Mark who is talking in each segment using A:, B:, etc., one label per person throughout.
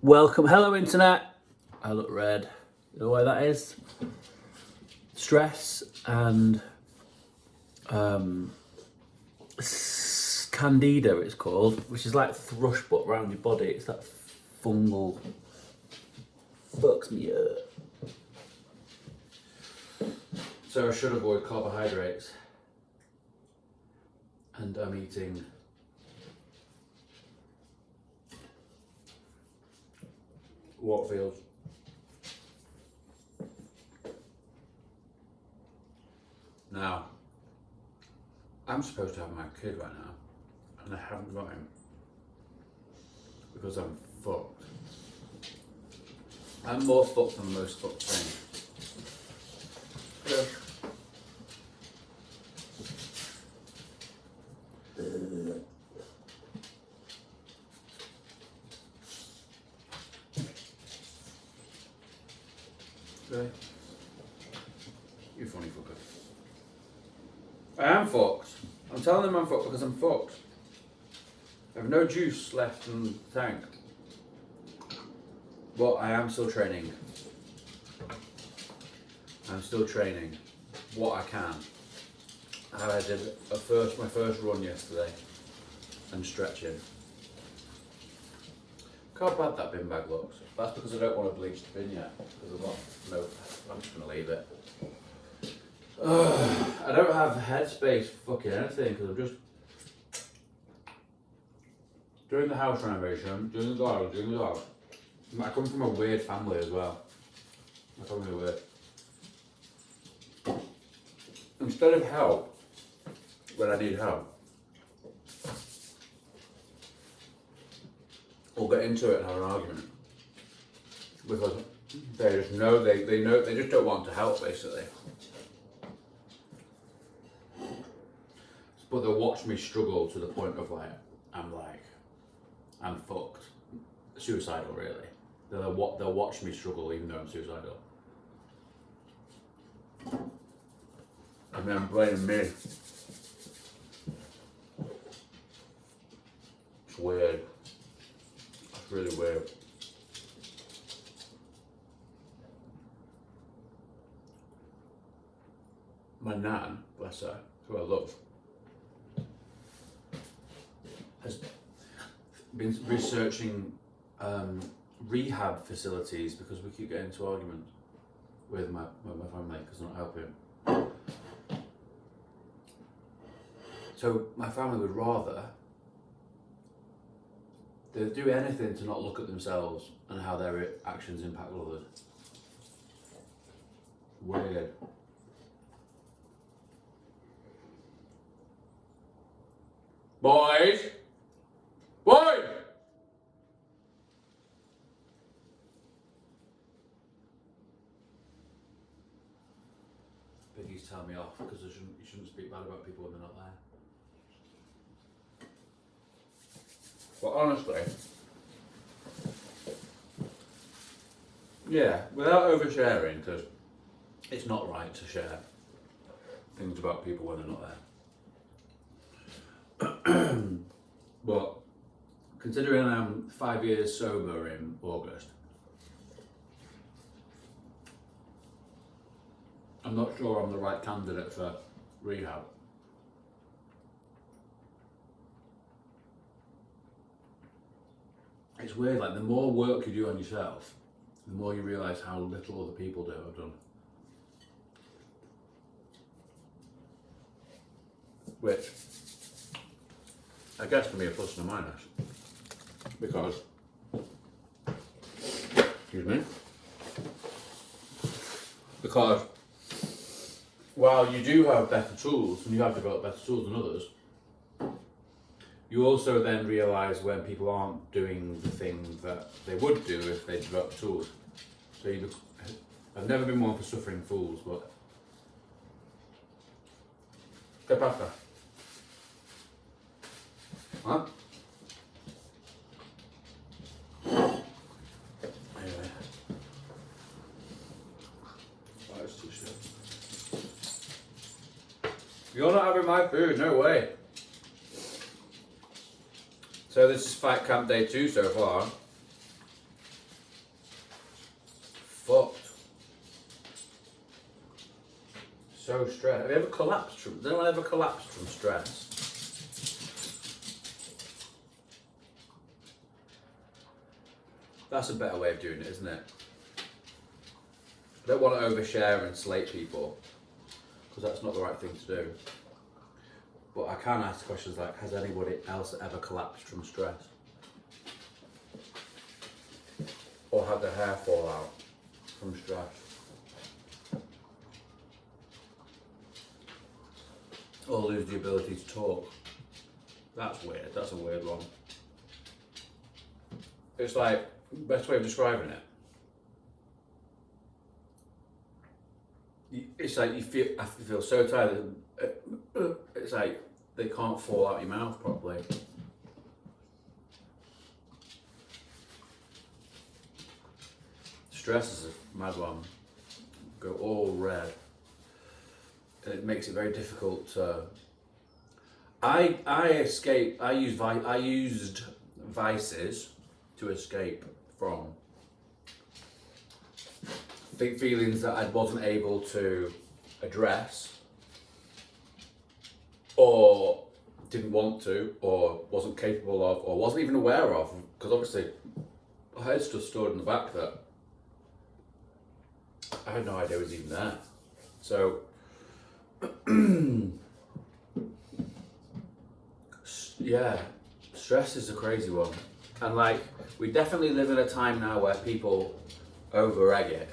A: Welcome, hello internet. I look red. You know why that is? Stress and candida it's called, which is like thrush but around your body. It's that fungal fucks me up. So I should avoid carbohydrates. And I'm eating Watfield. Now, I'm supposed to have my kid right now, and I haven't got him because I'm fucked. I'm more fucked than most fucked things. Yeah. Really? You funny fucker. I am fucked. I'm telling them I'm fucked because I'm fucked. I have no juice left in the tank. But I am still training. I'm still training what I can. I did my first run yesterday and stretching. Look how bad that bin bag looks. That's because I don't want to bleach the bin yet. Because I'm just going to leave it. I don't have headspace for fucking anything because I'm just doing the house renovation, doing the dog. I come from a weird family as well. My family are weird. Instead of help, when I need help, we'll get into it and have an argument. Because they just know, they know, they just don't want to help basically. But they'll watch me struggle to the point of I'm fucked. Suicidal really. They'll watch me struggle even though I'm suicidal. And then blaming me. It's weird. It's really weird. My nan, bless her, who I love, has been researching rehab facilities because we keep getting into arguments with my family because they're not helping. So my family would rather they'd do anything to not look at themselves and how their actions impact others. Weird. Boys! Boys! Biggie's telling me off because you shouldn't speak bad about people when they're not there. But honestly, yeah, without oversharing, because it's not right to share things about people when they're not there. But considering I'm 5 years sober in August, I'm not sure I'm the right candidate for rehab. It's weird, like the more work you do on yourself, the more you realise how little other people have done. Which I guess can be a plus and a minus. Because, excuse me, because while you do have better tools, and you have developed better tools than others, you also then realise when people aren't doing the thing that they would do if they developed tools. So I've never been one for suffering fools, but get past that. Huh? Anyway. Oh, it's too short. You're not having my food, no way. So So this is fight camp day 2 so far. Fucked. So stressed. Have you ever collapsed from? Has anyone ever collapsed from stress? That's a better way of doing it, isn't it? Don't want to overshare and slate people, because that's not the right thing to do. But I can ask questions like, has anybody else ever collapsed from stress? Or had their hair fall out from stress? Or lose the ability to talk? That's weird, that's a weird one. It's like, best way of describing it. It's like I feel so tired. It's like they can't fall out your mouth properly. Stress is a mad one. Go all red, and it makes it very difficult to. I used vices to escape from feelings that I wasn't able to address, or didn't want to, or wasn't capable of, or wasn't even aware of, because obviously I had stuff stored in the back that I had no idea was even there. So yeah, stress is a crazy one, and like we definitely live in a time now where people over-egg it,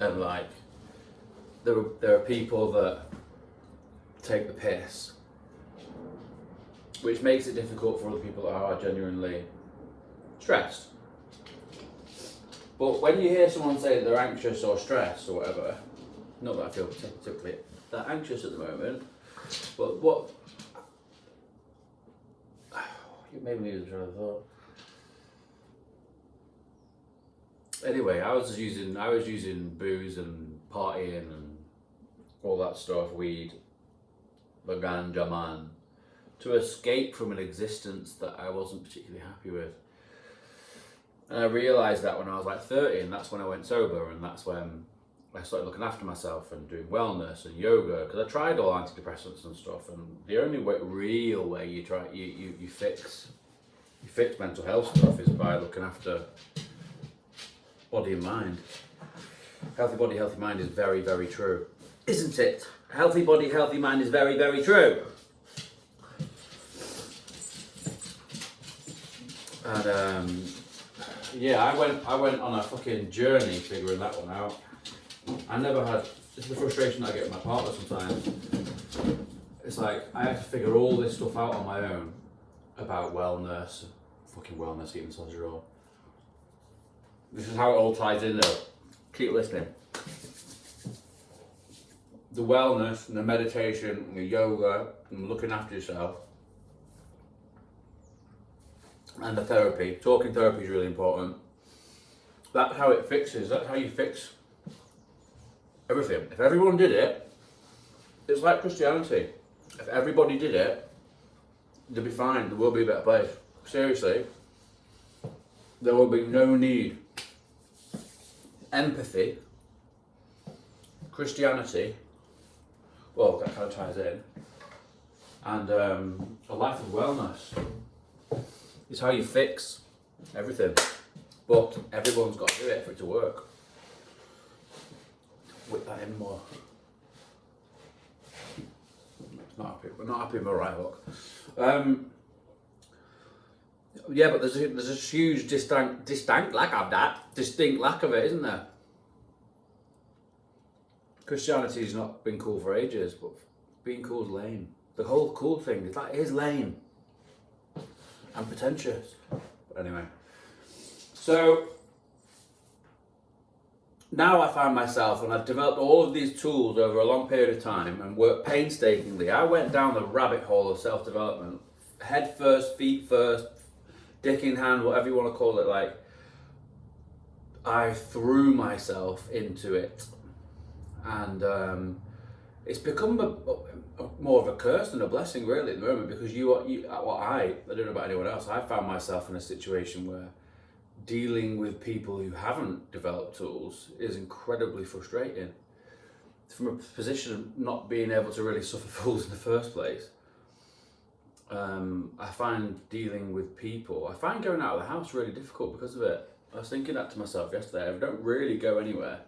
A: and like there are people that take the piss, which makes it difficult for other people that are genuinely stressed. But when you hear someone say that they're anxious or stressed or whatever, not that I feel particularly that anxious at the moment, but what you made me lose train of thought. Anyway, I was using booze and partying and all that stuff, weed, the ganja man, to escape from an existence that I wasn't particularly happy with. And I realised that when I was like 30, and that's when I went sober, and that's when I started looking after myself and doing wellness and yoga, because I tried all antidepressants and stuff, and the only real way you fix mental health stuff is by looking after body and mind. Healthy body, healthy mind is very, very true, isn't it? Healthy body, healthy mind is very, very true. And yeah, I went on a fucking journey figuring that one out. I never had, this is the frustration I get with my partner sometimes. It's like, I had to figure all this stuff out on my own about wellness, fucking wellness, eating sausage roll. This is how it all ties in though. Keep listening. The wellness and the meditation and the yoga and looking after yourself and the therapy. Talking therapy is really important. That's how it fixes, that's how you fix everything. If everyone did it, it's like Christianity. If everybody did it, they'd be fine, the world would be a better place. Seriously, there will be no need. Empathy, Christianity, well, that kind of ties in, and a life of wellness is how you fix everything. But everyone's got to do it for it to work. Whip that in more. Not happy. We're not happy with my right hook. Yeah, but there's a huge distinct lack of it, isn't there? Christianity's not been cool for ages, but being cool is lame. The whole cool thing is lame and pretentious. But anyway, so now I find myself, and I've developed all of these tools over a long period of time and worked painstakingly. I went down the rabbit hole of self-development, head first, feet first, dick in hand, whatever you want to call it. Like, I threw myself into it, and it's become more of a curse than a blessing, really, at the moment, because I don't know about anyone else, I found myself in a situation where dealing with people who haven't developed tools is incredibly frustrating. From a position of not being able to really suffer fools in the first place, I find dealing with people, I find going out of the house really difficult because of it. I was thinking that to myself yesterday. I don't really go anywhere.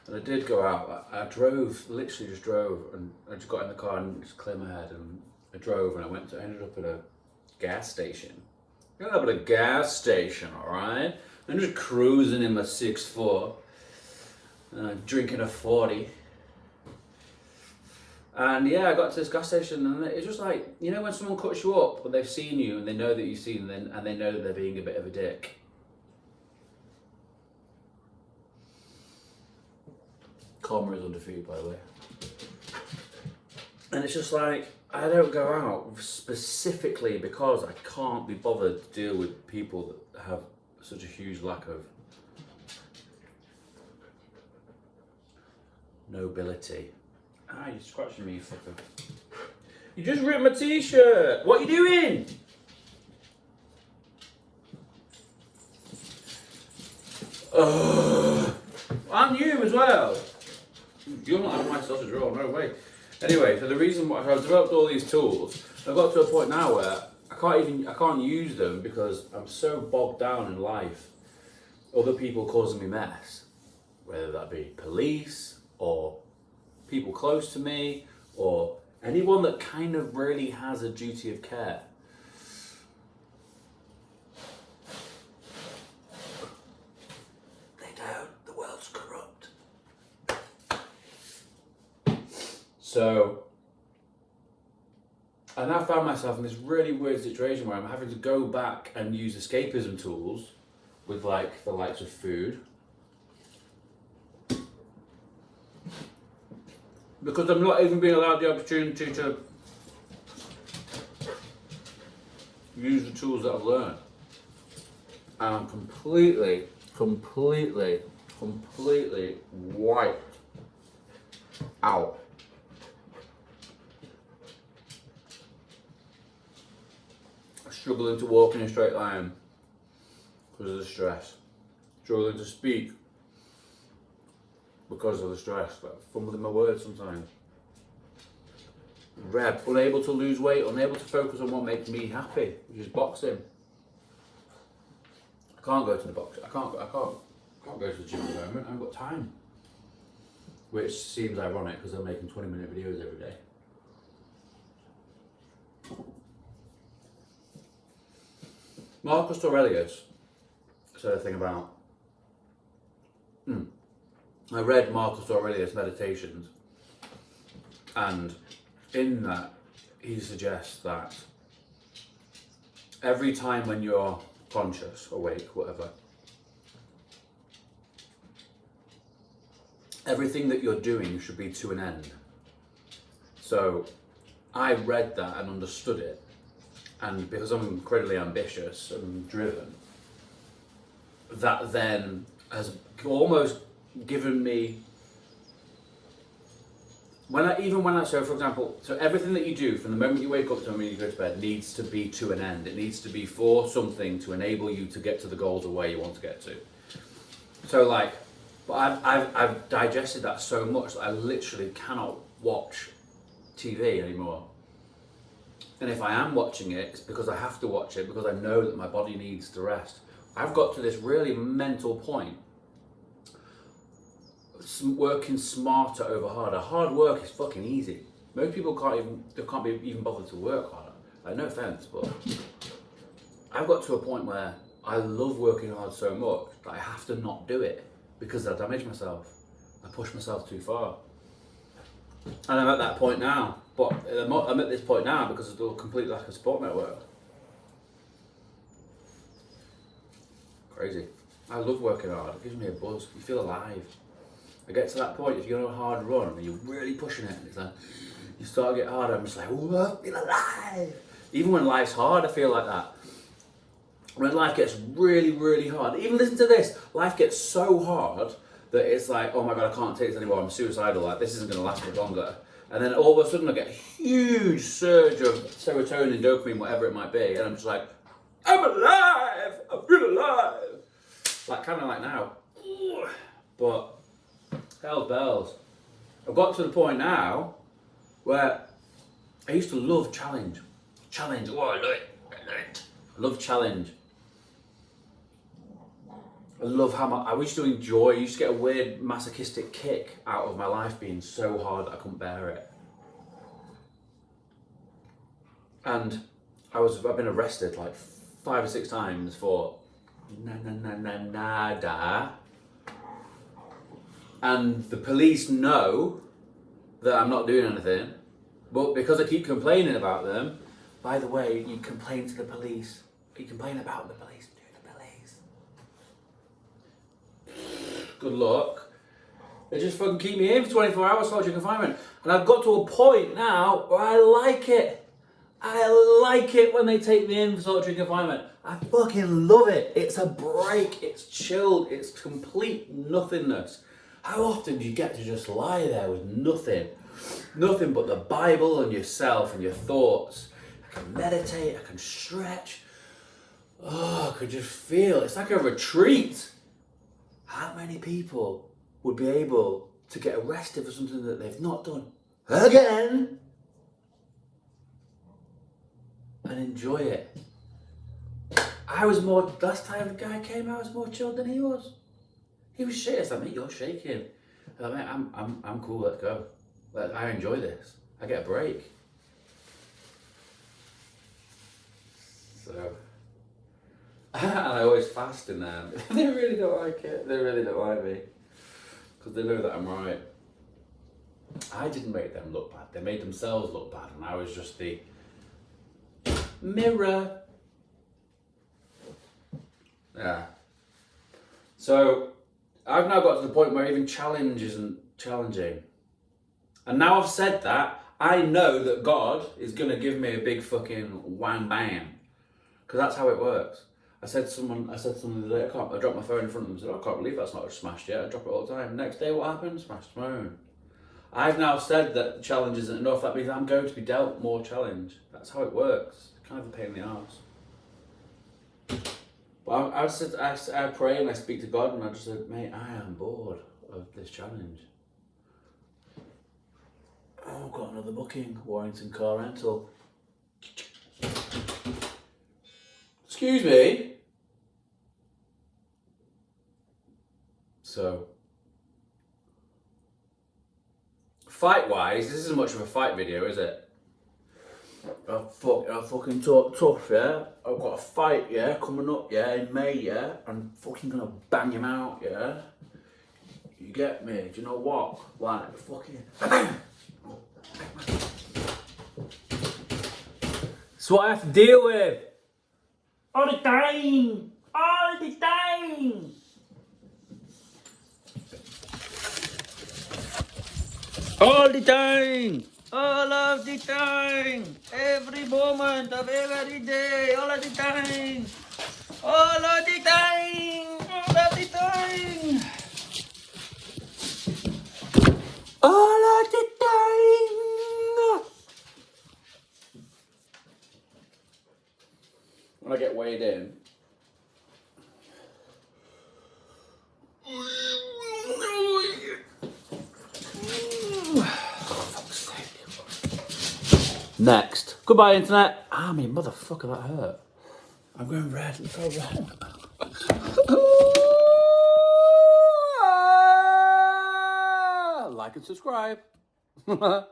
A: And I did go out. I literally just drove, and I just got in the car and just cleared my head, and I drove, and I ended up at a gas station. I ended up at a gas station, alright? I'm just cruising in my 6'4", drinking a 40. And yeah, I got to this gas station, and it's just like, you know when someone cuts you up, but they've seen you, and they know that you've seen them, and they know that they're being a bit of a dick. Karma is undefeated, by the way. And it's just like, I don't go out specifically because I can't be bothered to deal with people that have such a huge lack of nobility. Ah, you're scratching me, you fucker. You just ripped my t-shirt! What are you doing? And you as well. You're not having my sausage roll, no way. Anyway, so the reason why I've developed all these tools, I've got to a point now where I can't use them because I'm so bogged down in life. Other people causing me mess, whether that be police or people close to me or anyone that kind of really has a duty of care. They don't. The world's corrupt. So I now found myself in this really weird situation where I'm having to go back and use escapism tools with like the likes of food. Because I'm not even being allowed the opportunity to use the tools that I've learned. And I'm completely wiped out. Struggling to walk in a straight line because of the stress. Struggling to speak because of the stress. Like fumbling my words sometimes. Unable to lose weight, unable to focus on what makes me happy, which is boxing. I can't go to the box. I can't go to the gym at the moment. I haven't got time. Which seems ironic because I'm making 20-minute videos every day. Marcus Aurelius said a thing about. I read Marcus Aurelius' Meditations, and in that he suggests that every time when you're conscious, awake, whatever, everything that you're doing should be to an end. So I read that and understood it, and because I'm incredibly ambitious and driven, that then has almost given me, so for example, so everything that you do from the moment you wake up to the moment you go to bed needs to be to an end. It needs to be for something to enable you to get to the goals of where you want to get to. So like, but I've digested that so much that I literally cannot watch TV anymore. And if I am watching it, it's because I have to watch it because I know that my body needs to rest. I've got to this really mental point. Working smarter over harder. Hard work is fucking easy. Most people can't be even bothered to work harder. Like, no offense, but I've got to a point where I love working hard so much that I have to not do it because I damage myself. I push myself too far. And I'm at that point now. But I'm at this point now because of the complete lack of support network. Crazy. I love working hard. It gives me a buzz. You feel alive. I get to that point, if you're on a hard run and you're really pushing it, and it's like, you start to get harder, I'm just like, ooh, I feel alive. Even when life's hard, I feel like that. When life gets really, really hard, even listen to this, life gets so hard that it's like, oh my God, I can't take this anymore, I'm suicidal, like this isn't going to last much longer. And then all of a sudden I get a huge surge of serotonin, dopamine, whatever it might be, and I'm just like, I'm alive! I feel alive! Like, kind of like now. But, hell bells. I've got to the point now where I used to love challenge. Challenge, oh, I love it. I love challenge. I love how much, I used to enjoy, I used to get a weird masochistic kick out of my life being so hard that I couldn't bear it. And I've been arrested like 5 or 6 times for nada. And the police know that I'm not doing anything, but because I keep complaining about them, by the way, you complain to the police, you complain about the police, do the police. Good luck. They just fucking keep me in for 24 hours solitary confinement. And I've got to a point now where I like it. I like it when they take me in for solitary confinement. I fucking love it. It's a break, it's chilled, it's complete nothingness. How often do you get to just lie there with nothing? Nothing but the Bible and yourself and your thoughts. I can meditate, I can stretch. Oh, I could just feel, it's like a retreat. How many people would be able to get arrested for something that they've not done again and enjoy it? Last time the guy came, I was more chilled than he was. He was shit. I was like, mate, you're shaking. I was like, mate, I'm cool, let's go. Like, I enjoy this. I get a break. So, and I always fast in there. They really don't like it. They really don't like me. Because they know that I'm right. I didn't make them look bad. They made themselves look bad. And I was just the mirror. Yeah. So, I've now got to the point where even challenge isn't challenging. And now I've said that, I know that God is going to give me a big fucking wham bam. Because that's how it works. I said to someone the other day, I dropped my phone in front of them and said, I can't believe that's not smashed yet. I drop it all the time. Next day, what happened? Smashed the phone. I've now said that challenge isn't enough. That means I'm going to be dealt more challenge. That's how it works. It's kind of a pain in the arse. But I pray and I speak to God and I just said, mate, I am bored of this challenge. Oh, I've got another booking, Warrington Car Rental. Excuse me. So, fight-wise, this isn't much of a fight video, is it? I fucking talk tough, yeah? I've got a fight, yeah, coming up, yeah, in May, yeah? I'm fucking gonna bang him out, yeah? You get me? Do you know what? Like, fucking... That's what I have to deal with. All the time. All the time. All the time. All of the time. Every moment of every day. All of the time. All of the time. All of the time. All of the time. When I get weighed in, next. Goodbye, internet. Ah, me motherfucker, that hurt. I'm going red. Look how red. Like and subscribe.